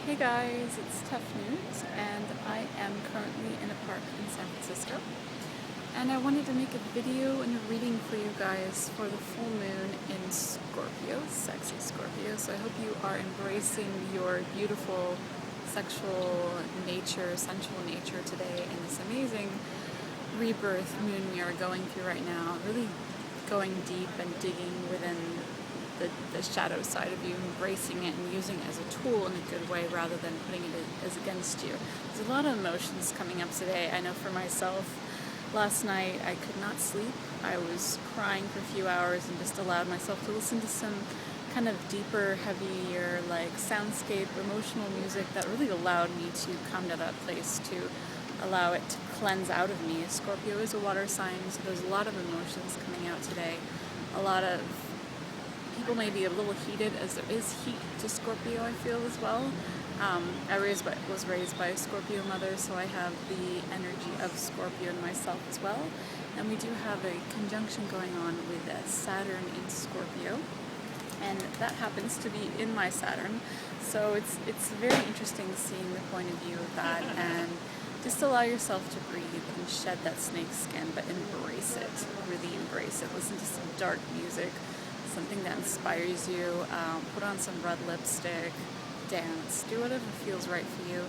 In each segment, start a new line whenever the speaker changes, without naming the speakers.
Hey guys, it's Tefnut, and I am currently in a park in San Francisco. And I wanted to make a video and a reading for you guys for the full moon in Scorpio, sexy Scorpio. So I hope you are embracing your beautiful sexual nature, sensual nature today in this amazing rebirth moon we are going through right now. Really going deep and digging within the shadow side of you, embracing it and using it as a tool in a good way rather than putting it as against you. There's a lot of emotions coming up today. I know for myself, last night I could not sleep. I was crying for a few hours and just allowed myself to listen to some kind of deeper, heavier, like soundscape, emotional music that really allowed me to come to that place, to allow it to cleanse out of me. Scorpio is a water sign, so there's a lot of emotions coming out today. A lot of people may be a little heated, as there is heat to Scorpio, I feel, as well. I was raised by a Scorpio mother, so I have the energy of Scorpio in myself as well. And we do have a conjunction going on with Saturn in Scorpio, and that happens to be in my Saturn. So it's very interesting seeing the point of view of that, and just allow yourself to breathe and shed that snake skin, but embrace it, really embrace it. Listen to some dark music, something that inspires you, put on some red lipstick, dance, do whatever feels right for you.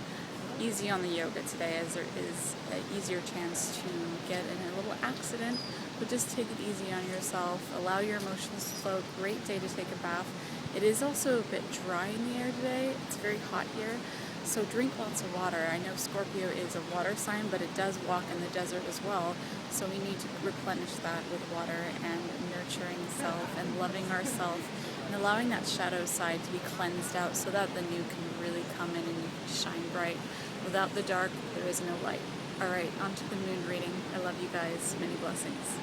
Easy on the yoga today, as there is an easier chance to get in a little accident, but just take it easy on yourself, allow your emotions to flow. Great day to take a bath. It is also a bit dry in the air today. It's very hot here, so drink lots of water. I know Scorpio is a water sign, but it does walk in the desert as well, so we need to replenish that with water and nurturing self and loving ourselves and allowing that shadow side to be cleansed out so that the new can really come in and you can shine bright. Without the dark, there is no light. All right, on to the moon reading. I love you guys. Many blessings.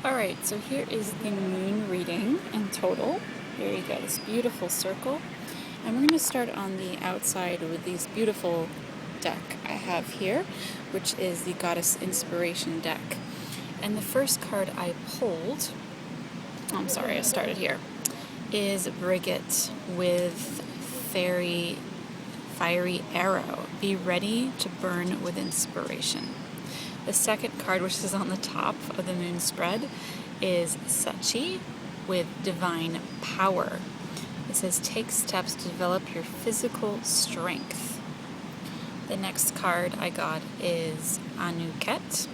All right, so here is the moon reading in total. Here you go, this beautiful circle. And we're going to start on the outside with this beautiful deck I have here, which is the Goddess Inspiration deck. And the first card I pulled, I started here, is Brigit with Fiery Arrow. Be ready to burn with inspiration. The second card, which is on the top of the moon spread, is Sachi with Divine Power. It says, take steps to develop your physical strength. The next card I got is Anuket,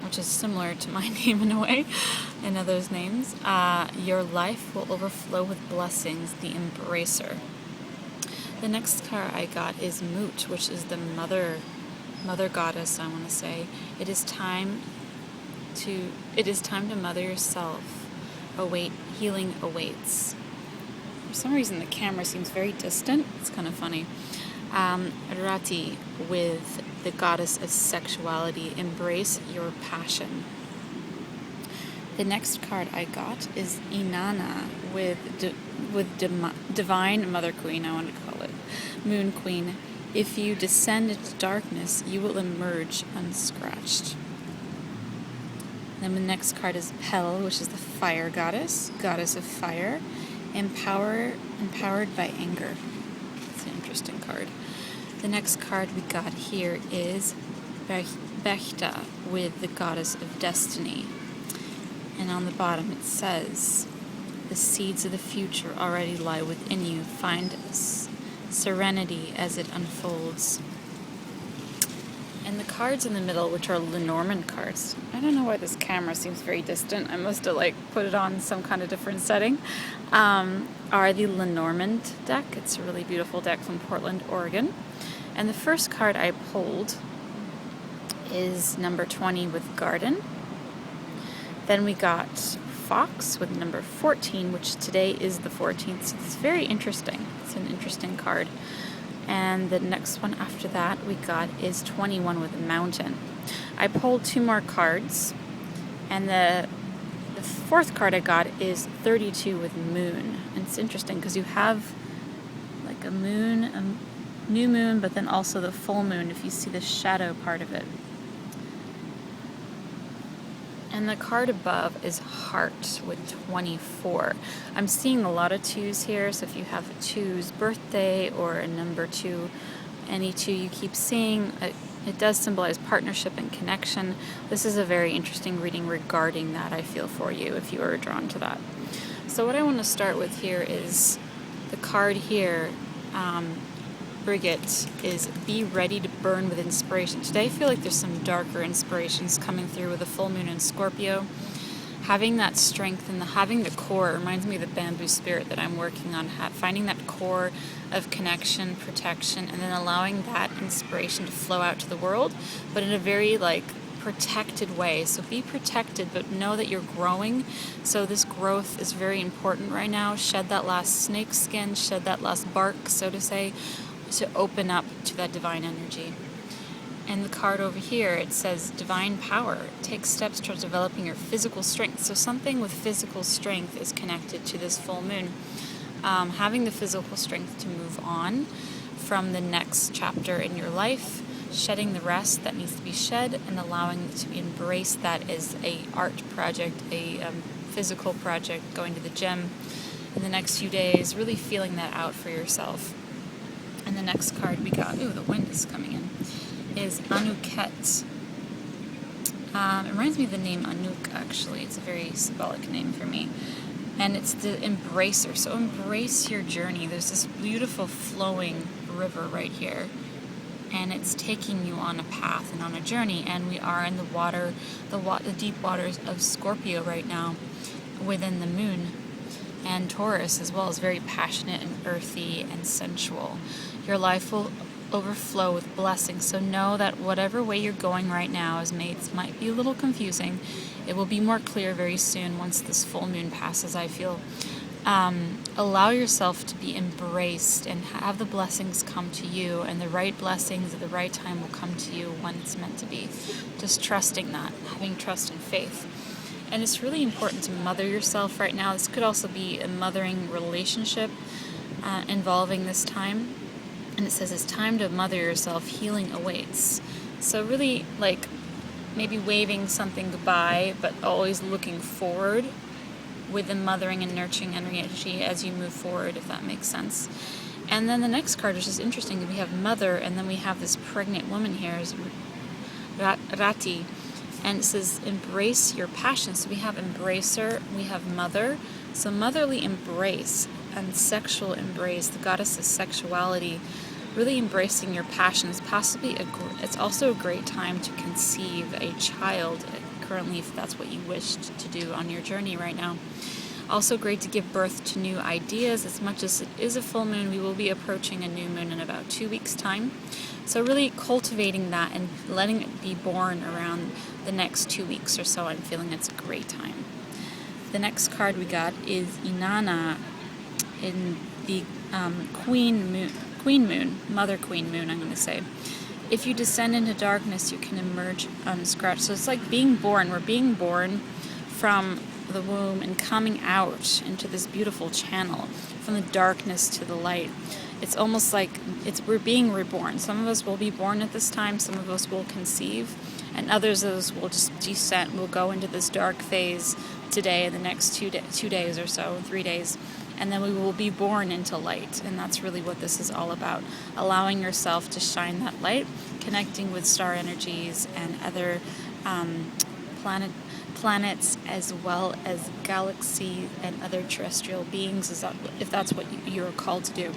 which is similar to my name in a way, and others' names. Your life will overflow with blessings, the Embracer. The next card I got is Mut, which is the mother goddess, I want to say. It is time to mother yourself. Healing awaits. For some reason the camera seems very distant. It's kind of funny. Rati with the goddess of sexuality. Embrace your passion. The next card I got is Inanna with Divine Mother Queen, I want to call it. Moon Queen. If you descend into darkness, you will emerge unscratched. Then the next card is Pel, which is the fire goddess of fire. Empowered by anger. It's an interesting card. The next card we got here is Bechta with the goddess of destiny. And on the bottom it says, the seeds of the future already lie within you. Find serenity as it unfolds. And the cards in the middle, which are Lenormand cards. I don't know why this camera seems very distant. I must have put it on some kind of different setting. Are the Lenormand deck. It's a really beautiful deck from Portland, Oregon. And the first card I pulled is number 20 with Garden. Then we got Fox with number 14, which today is the 14th. So it's very interesting. It's an interesting card. And the next one after that we got is 21 with Mountain. I pulled 2 more cards, and the fourth card I got is 32 with Moon. And it's interesting because you have like a moon, a new moon, but then also the full moon if you see the shadow part of it. And the card above is Heart with 24. I'm seeing a lot of 2s here, so if you have a 2's birthday or a number 2, any 2 you keep seeing, it does symbolize partnership and connection. This is a very interesting reading regarding that, I feel, for you, if you are drawn to that. So what I want to start with here is the card here, Brigit, is be ready to burn with inspiration. Today I feel like there's some darker inspirations coming through with the full moon in Scorpio. Having that strength and having the core reminds me of the bamboo spirit that I'm working on, finding that core of connection, protection, and then allowing that inspiration to flow out to the world, but in a very protected way. So be protected, but know that you're growing. So this growth is very important right now. Shed that last snake skin, shed that last bark, so to say, to open up to that divine energy. And the card over here, it says divine power. Take steps towards developing your physical strength. So something with physical strength is connected to this full moon. Having the physical strength to move on from the next chapter in your life, shedding the rest that needs to be shed, and allowing to embrace that as a art project, a physical project, going to the gym in the next few days, really feeling that out for yourself. And the next card we got, the wind is coming in, is Anuket. It reminds me of the name Anouk, actually. It's a very symbolic name for me. And it's the embracer. So embrace your journey. There's this beautiful flowing river right here. And it's taking you on a path and on a journey. And we are in the water, the deep waters of Scorpio right now, within the moon. And Taurus as well is very passionate and earthy and sensual. Your life will overflow with blessings. So know that whatever way you're going right now as mates might be a little confusing. It will be more clear very soon once this full moon passes, I feel. Allow yourself to be embraced and have the blessings come to you, and the right blessings at the right time will come to you when it's meant to be. Just trusting that, having trust and faith. And it's really important to mother yourself right now. This could also be a mothering relationship involving this time. And it says it's time to mother yourself, healing awaits. So really maybe waving something goodbye, but always looking forward with the mothering and nurturing energy as you move forward, if that makes sense. And then the next card, which is interesting, we have mother, and then we have this pregnant woman here, is Rati. And it says embrace your passion. So we have embracer, we have mother. So motherly embrace and sexual embrace, the goddess of sexuality, really embracing your passions. Possibly it's also a great time to conceive a child currently, if that's what you wished to do on your journey right now. Also great to give birth to new ideas. As much as it is a full moon, we will be approaching a new moon in about 2 weeks' time. So really cultivating that and letting it be born around the next 2 weeks or so. I'm feeling it's a great time. The next card we got is Inanna in the Queen Moon, Mother Queen Moon, I'm going to say. If you descend into darkness, you can emerge unscratched. So it's like being born. We're being born from the womb and coming out into this beautiful channel from the darkness to the light. It's almost like we're being reborn. Some of us will be born at this time, some of us will conceive, and others of us will just descend, will go into this dark phase today, in the next 2 days or so, 3 days, and then we will be born into light. And that's really what this is all about, allowing yourself to shine that light, connecting with star energies and other planets, as well as galaxies and other terrestrial beings, if that's what you're called to do.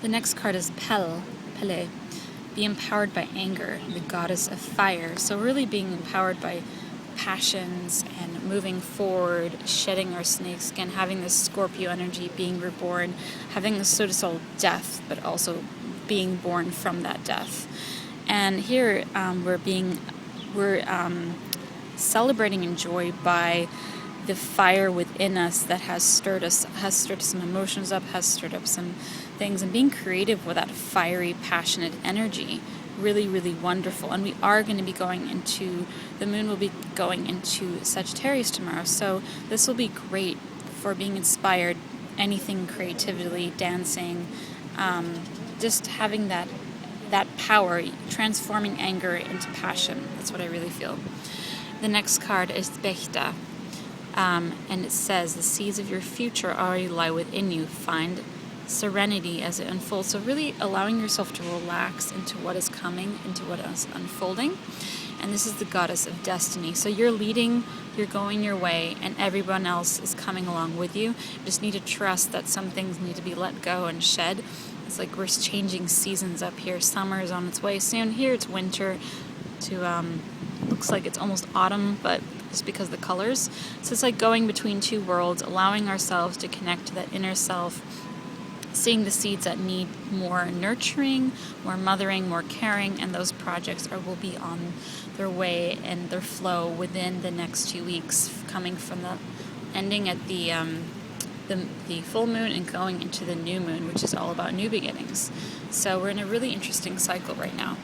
The next card is Pele. Be empowered by anger, the goddess of fire. So really being empowered by passions and moving forward, shedding our snake skin, having this Scorpio energy, being reborn, having this so-to-soul death, but also being born from that death. And here we're celebrating and joy by the fire within us that has stirred some emotions up, has stirred up some things, and being creative with that fiery, passionate energy. Really, really wonderful. And we are going to be the moon will be going into Sagittarius tomorrow. So this will be great for being inspired, anything creatively, dancing, just having that power, transforming anger into passion. That's what I really feel. The next card is Bechta, and it says, the seeds of your future already lie within you. Find serenity as it unfolds. So really allowing yourself to relax into what is coming, into what is unfolding. And this is the goddess of destiny. So you're leading, you're going your way, and everyone else is coming along with you. You just need to trust that some things need to be let go and shed. It's like we're changing seasons up here. Summer is on its way soon. Here it's winter to looks like it's almost autumn, but just because of the colors. So it's like going between two worlds, allowing ourselves to connect to that inner self, seeing the seeds that need more nurturing, more mothering, more caring, and those projects will be on their way and their flow within the next 2 weeks, coming from the ending at the full moon and going into the new moon, which is all about new beginnings. So we're in a really interesting cycle right now.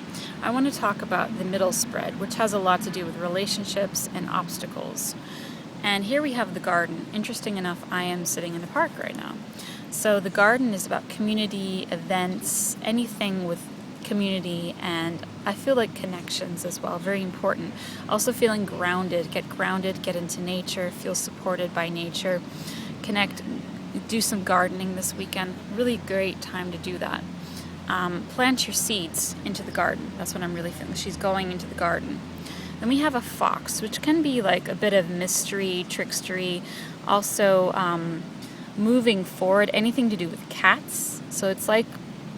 I want to talk about the middle spread, which has a lot to do with relationships and obstacles. And here we have the garden. Interesting enough, I am sitting in a park right now. So the garden is about community, events, anything with community, and I feel like connections as well, very important. Also feeling grounded, get into nature, feel supported by nature, connect, do some gardening this weekend. Really great time to do that. Plant your seeds into the garden. That's what I'm really feeling. She's going into the garden. Then we have a fox, which can be like a bit of mystery, trickstery, also moving forward, anything to do with cats. So it's like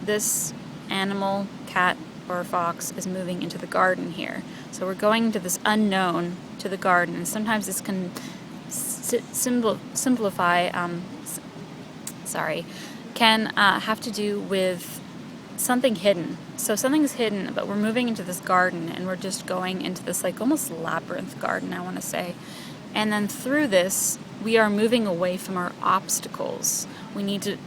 this animal, cat or fox, is moving into the garden here. So we're going into this unknown to the garden, and sometimes this can simplify, can have to do with something hidden. So something's hidden, but we're moving into this garden, and we're just going into this like almost labyrinth garden, I want to say. And then through this, we are moving away from our obstacles. We need to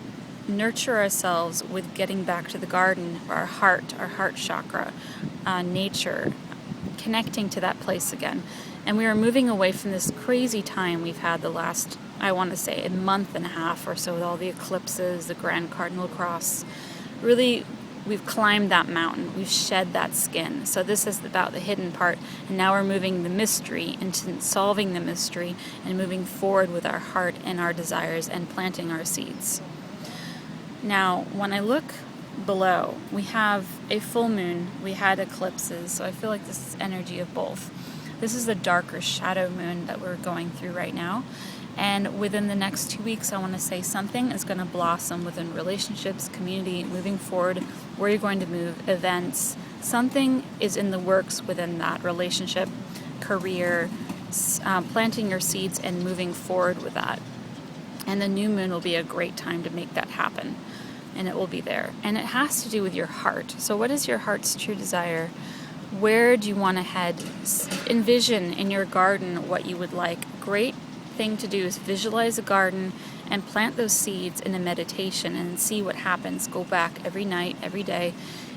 nurture ourselves with getting back to the garden, our heart chakra, nature, connecting to that place again. And we are moving away from this crazy time we've had the last, I want to say, a month and a half or so, with all the eclipses, the Grand Cardinal Cross. Really, we've climbed that mountain. We've shed that skin. So this is about the hidden part. And now we're moving the mystery into solving the mystery and moving forward with our heart and our desires and planting our seeds. Now, when I look below, we have a full moon. We had eclipses. So I feel like this is energy of both. This is the darker shadow moon that we're going through right now. And within the next 2 weeks, I want to say something is going to blossom within relationships, community, moving forward, where you're going to move, events. Something is in the works within that relationship, career, planting your seeds and moving forward with that. And the new moon will be a great time to make that happen. And it will be there. And it has to do with your heart. So what is your heart's true desire? Where do you want to head? Envision in your garden what you would like. Great thing to do is visualize a garden and plant those seeds in a meditation and see what happens. Go back every night, every day,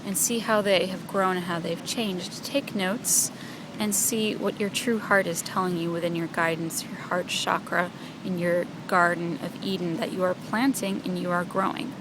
and see how they have grown and how they've changed. Take notes and see what your true heart is telling you within your guidance, your heart chakra, in your garden of Eden that you are planting and you are growing.